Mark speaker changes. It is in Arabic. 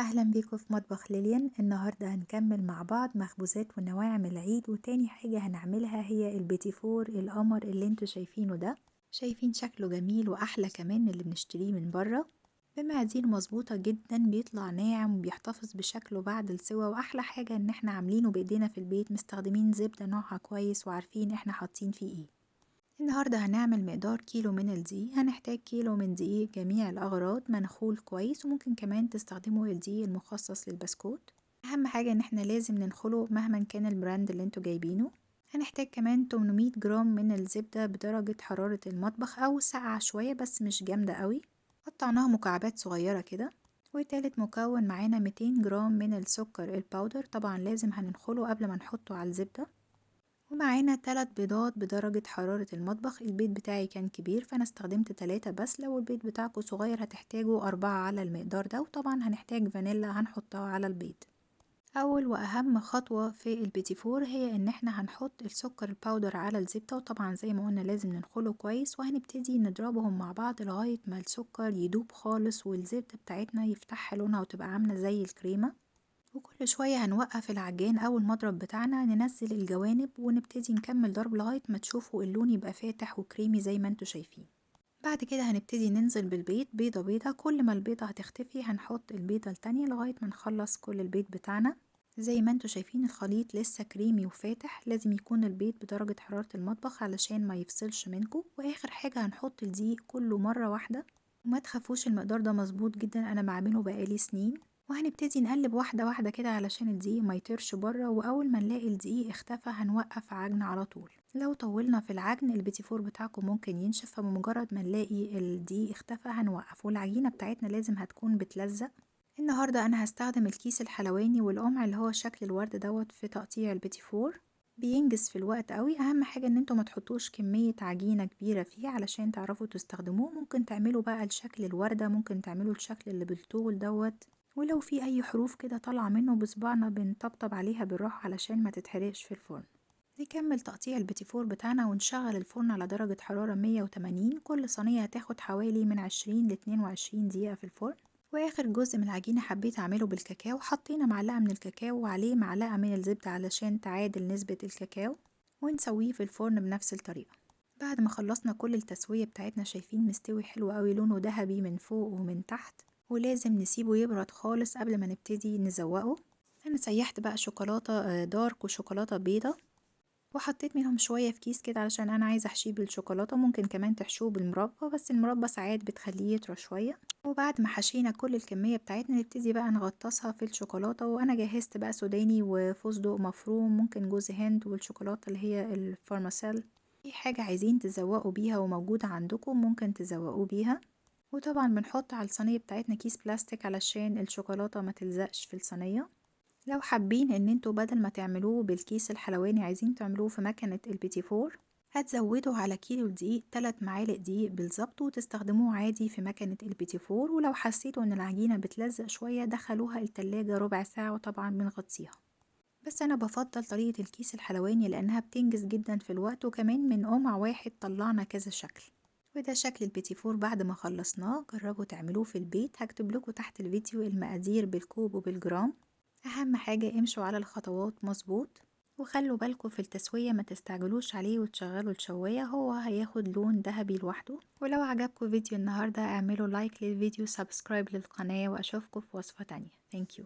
Speaker 1: أهلا بيكم في مطبخ ليليان. النهاردة هنكمل مع بعض مخبوزات ونواعم العيد، وتاني حاجة هنعملها هي البيتي فور القمر اللي انتوا شايفينه ده. شايفين شكله جميل وأحلى كمان من اللي بنشتريه من بره، بمقادير مظبوطة جدا، بيطلع ناعم وبيحتفظ بشكله بعد السوا. وأحلى حاجة ان احنا عاملينه بإيدينا في البيت، مستخدمين زبدة نوعها كويس وعارفين احنا حاطين فيه ايه. النهاردة هنعمل مقدار كيلو من الدقيق. هنحتاج كيلو من دقيق جميع الأغراض منخول كويس، وممكن كمان تستخدموا الدقيق المخصص للبسكوت. أهم حاجة إن احنا لازم ننخله مهما كان البراند اللي انتوا جايبينه. هنحتاج كمان 800 جرام من الزبدة بدرجة حرارة المطبخ أو ساقعة شوية بس مش جامدة قوي، قطعناها مكعبات صغيرة كده. وتالت مكون معانا 200 جرام من السكر الباودر، طبعا لازم هننخله قبل ما نحطه على الزبدة. ومعانا 3 بيضات بدرجة حرارة المطبخ. البيض بتاعي كان كبير فأنا استخدمت 3 بس، لو البيض بتاعكم صغير هتحتاجوا 4 على المقدار ده. وطبعا هنحتاج فانيلا هنحطها على البيض. أول وأهم خطوة في البيتي فور هي إن احنا هنحط السكر الباودر على الزبدة، وطبعا زي ما قلنا لازم ننخله كويس، وهنبتدي نضربهم مع بعض لغاية ما السكر يدوب خالص والزبدة بتاعتنا يفتح لونها وتبقى عاملة زي الكريمة. وكل شوية هنوقف العجان أو المضرب بتاعنا، ننزل الجوانب ونبتدي نكمل ضرب لغاية ما تشوفوا اللون يبقى فاتح وكريمي زي ما انتوا شايفين. بعد كده هنبتدي ننزل بالبيض بيضة بيضة، كل ما البيضة هتختفي هنحط البيضة التانية لغاية ما نخلص كل البيض بتاعنا. زي ما انتوا شايفين الخليط لسه كريمي وفاتح، لازم يكون البيض بدرجة حرارة المطبخ علشان ما يفصلش منكم. واخر حاجة هنحط الدقيق كله مرة واحدة، وما تخافوش المقدار ده مظبوط جدا، انا بعمله بقالي سنين. وهنبتدي نقلب واحدة واحدة كده علشان الدقيق ما يطيرش بره، واول ما نلاقي الدقيق اختفى هنوقف عجن على طول. لو طولنا في العجن البيتي فور بتاعكم ممكن ينشف، فبمجرد ما نلاقي الدقيق اختفى هنوقف. والعجينة بتاعتنا لازم هتكون بتلزق. النهاردة انا هستخدم الكيس الحلواني والقمع اللي هو شكل الورد دوت في تقطيع البيتي فور، بينجز في الوقت قوي. اهم حاجة ان انتوا ما تحطوش كمية عجينة كبيرة فيه علشان تعرفوا تستخدموه. ممكن تعملوا بقى الشكل الوردة، ممكن تعملوا الشكل اللي بالطول دوت، ولو في اي حروف كده طالعة منه بصبعنا بنطبطب عليها بالراحة علشان ما تتحرقش في الفرن. نكمل تقطيع البيتي فور بتاعنا ونشغل الفرن على درجة حرارة 180. كل صينية هتاخد حوالي من 20 ل 22 دقيقة في الفرن. واخر جزء من العجينة حبيت اعمله بالكاكاو، حطينا معلقة من الكاكاو وعليه معلقة من الزبدة علشان تعادل نسبة الكاكاو، ونسويه في الفرن بنفس الطريقة. بعد ما خلصنا كل التسوية بتاعتنا شايفين مستوي حلو قوي، لونه ذهبي من فوق ومن تحت، ولازم نسيبه يبرد خالص قبل ما نبتدي نزوقه. انا سيحت بقى شوكولاتة دارك وشوكولاتة بيضة، وحطيت منهم شوية في كيس كده علشان انا عايزة احشيه بالشوكولاتة. ممكن كمان تحشوه بالمربى، بس المربى ساعات بتخليه يطرى شوية. وبعد ما حشينا كل الكمية بتاعتنا نبتدي بقى نغطسها في الشوكولاتة. وانا جهزت بقى سوداني وفستق مفروم، ممكن جوز هند، والشوكولاتة اللي هي الفارماسيل. اي حاجة عايزين تزوقوا بيها وموجودة عندكم ممكن تزوقوا بيها. وطبعا بنحط على الصينية بتاعتنا كيس بلاستيك علشان الشوكولاتة ما تلزقش في الصينية. لو حابين ان انتوا بدل ما تعملوه بالكيس الحلواني عايزين تعملوه في مكنة البيتي فور، هتزودوا على كيلو دقيق 3 معالق دقيق بالظبط وتستخدموه عادي في مكنة البيتي فور. ولو حسيتوا ان العجينة بتلزق شوية دخلوها التلاجة ربع ساعة، وطبعا بنغطيها. بس انا بفضل طريقة الكيس الحلواني لانها بتنجز جدا في الوقت، وكمان من قمع واحد طلعنا كذا شكل. وده شكل البيتي فور بعد ما خلصناه. جربوا تعملوه في البيت، هكتب لكم تحت الفيديو المقادير بالكوب وبالجرام. اهم حاجة امشوا على الخطوات مظبوط، وخلوا بالكم في التسوية ما تستعجلوش عليه وتشغلوا الشواية، هو هياخد لون ذهبي لوحده. ولو عجبكم فيديو النهاردة اعملوا لايك للفيديو، سبسكرايب للقناة، واشوفكم في وصفة تانية. Thank you.